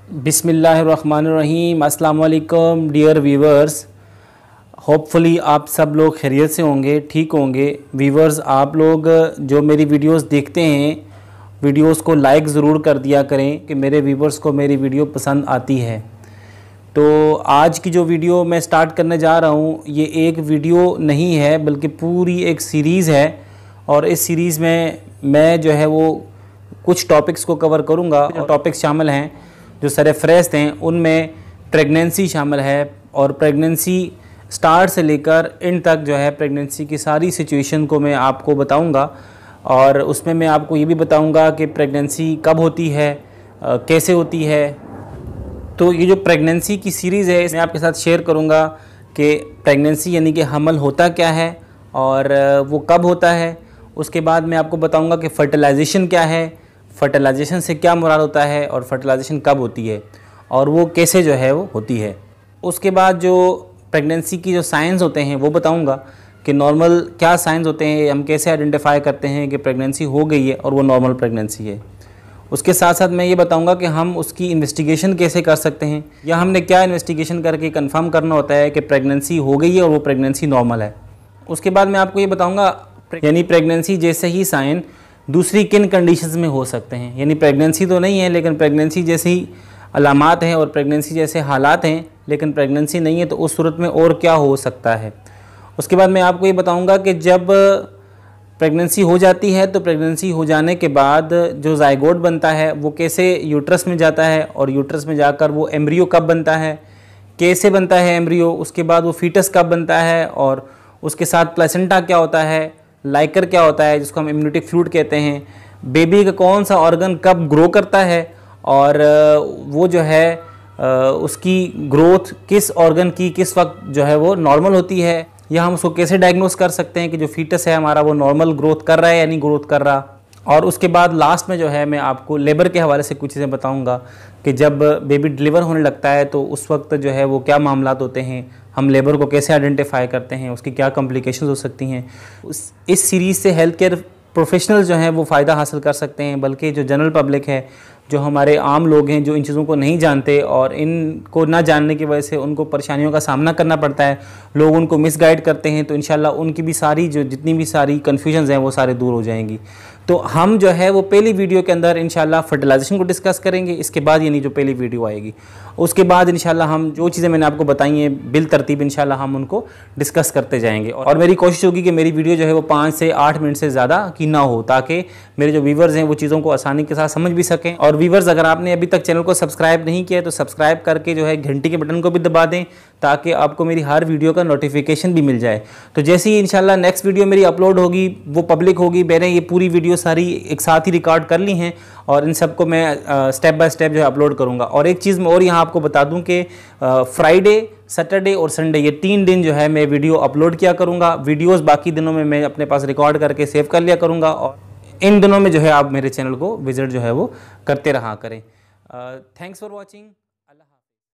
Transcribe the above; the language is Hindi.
बिस्मिल्लाहिर्रहमानिर्रहीम। अस्सलाम वालेकुम डियर व्यूवर्स, होपफुली आप सब लोग खैरियत से होंगे, ठीक होंगे। व्यूवर्स, आप लोग जो मेरी वीडियोस देखते हैं, वीडियोस को लाइक ज़रूर कर दिया करें कि मेरे व्यूवर्स को मेरी वीडियो पसंद आती है। तो आज की जो वीडियो मैं स्टार्ट करने जा रहा हूँ, ये एक वीडियो नहीं है बल्कि पूरी एक सीरीज़ है। और इस सीरीज़ में मैं जो है वो कुछ टॉपिक्स को कवर करूँगा। जो टॉपिक्स शामिल हैं, जो सरफ़हरिस्त हैं, उनमें प्रेगनेंसी शामिल है और प्रेगनेंसी स्टार्ट से लेकर एंड तक जो है प्रेगनेंसी की सारी सिचुएशन को मैं आपको बताऊंगा। और उसमें मैं आपको ये भी बताऊंगा कि प्रेगनेंसी कब होती है, कैसे होती है। तो ये जो प्रेगनेंसी की सीरीज़ है, इसमें आपके साथ शेयर करूंगा कि प्रेगनेंसी यानी कि हमल होता क्या है और वो कब होता है। उसके बाद मैं आपको बताऊंगा कि फ़र्टिलाइज़ेशन क्या है, फ़र्टिलाइज़ेशन से क्या मुराद होता है और फ़र्टिलाइज़ेशन कब होती है और वो कैसे जो है वो होती है। उसके बाद जो प्रेगनेंसी की जो साइंस होते हैं वो बताऊंगा कि नॉर्मल क्या साइंस होते हैं, हम कैसे आइडेंटिफाई करते हैं कि प्रेगनेंसी हो गई है और वो नॉर्मल प्रेगनेंसी है। उसके साथ साथ मैं ये बताऊंगा कि हम उसकी इन्वेस्टिगेशन कैसे कर सकते हैं, या हमने क्या इन्वेस्टिगेशन करके कंफर्म करना होता है कि प्रेगनेंसी हो गई है और वो प्रेगनेंसी नॉर्मल है। उसके बाद मैं आपको ये बताऊँगा यानी प्रेगनेंसी जैसे ही साइन दूसरी किन कंडीशंस में हो सकते हैं। यानी प्रेगनेंसी तो नहीं है लेकिन प्रेगनेंसी जैसी अलामात हैं और प्रेगनेंसी जैसे हालात हैं लेकिन प्रेगनेंसी नहीं है, तो उस सूरत में और क्या हो सकता है। उसके बाद मैं आपको ये बताऊंगा कि जब प्रेगनेंसी हो जाती है तो प्रेगनेंसी हो जाने के बाद जो ज़ायगोट बनता है वो कैसे यूट्रस में जाता है और यूट्रस में जाकर वो एम्ब्रियो कब बनता है, कैसे बनता है एम्ब्रियो, उसके बाद वो फीटस कब बनता है और उसके साथ प्लेसेंटा क्या होता है, लाइकर क्या होता है जिसको हम इम्यूनिटी फ्लूइड कहते हैं, बेबी का कौन सा ऑर्गन कब ग्रो करता है और वो जो है उसकी ग्रोथ किस ऑर्गन की किस वक्त जो है वो नॉर्मल होती है, या हम उसको कैसे डायग्नोस कर सकते हैं कि जो फीटस है हमारा वो नॉर्मल ग्रोथ कर रहा है या नहीं ग्रोथ कर रहा। और उसके बाद लास्ट में जो है मैं आपको लेबर के हवाले से कुछ चीज़ें बताऊंगा कि जब बेबी डिलीवर होने लगता है तो उस वक्त जो है वो क्या मामलात होते हैं, हम लेबर को कैसे आइडेंटिफाई करते हैं, उसकी क्या कॉम्प्लिकेशंस हो सकती हैं। इस सीरीज़ से हेल्थ केयर प्रोफेशनल जो हैं वो फ़ायदा हासिल कर सकते हैं, बल्कि जो जनरल पब्लिक है, जो हमारे आम लोग हैं, जो इन चीज़ों को नहीं जानते और इनको ना जानने की वजह से उनको परेशानियों का सामना करना पड़ता है, लोग उनको मिसगाइड करते हैं, तो इंशाल्लाह उनकी भी सारी जो जितनी भी सारी कन्फ्यूजन्स हैं वो सारे दूर हो जाएंगी। तो हम जो है वो पहली वीडियो के अंदर इंशाल्लाह फर्टिलाइजेशन को डिस्कस करेंगे। इसके बाद यानी जो पहली वीडियो आएगी उसके बाद इंशाल्लाह हम जो चीज़ें मैंने आपको बताई हैं बिल तरतीब इंशाल्लाह हम उनको डिस्कस करते जाएंगे। और मेरी कोशिश होगी कि मेरी वीडियो जो है वो 5 से 8 मिनट से ज़्यादा की ना हो, ताकि मेरे जो व्यूवर्स हैं वो चीज़ों को आसानी के साथ समझ भी सकें। और व्यूवर्स, अगर आपने अभी तक चैनल को सब्सक्राइब नहीं किया है तो सब्सक्राइब करके जो है घंटी के बटन को भी दबा दें, ताकि आपको मेरी हर वीडियो का नोटिफिकेशन भी मिल जाए। तो जैसे ही इंशाल्लाह नेक्स्ट वीडियो मेरी अपलोड होगी वो पब्लिक होगी। मैंने ये पूरी वीडियो सारी एक साथ ही रिकॉर्ड कर ली हैं और इन सबको मैं स्टेप बाय स्टेप जो है अपलोड करूँगा। और एक चीज़ मैं और यहाँ आपको बता दूँ कि फ्राइडे, सैटरडे और संडे ये 3 दिन जो है मैं वीडियो अपलोड किया करूँगा। वीडियोज़ बाकी दिनों में मैं अपने पास रिकॉर्ड करके सेव कर लिया करूँगा और इन दिनों में जो है आप मेरे चैनल को विजिट जो है वो करते रहा करें। Thanks for watching.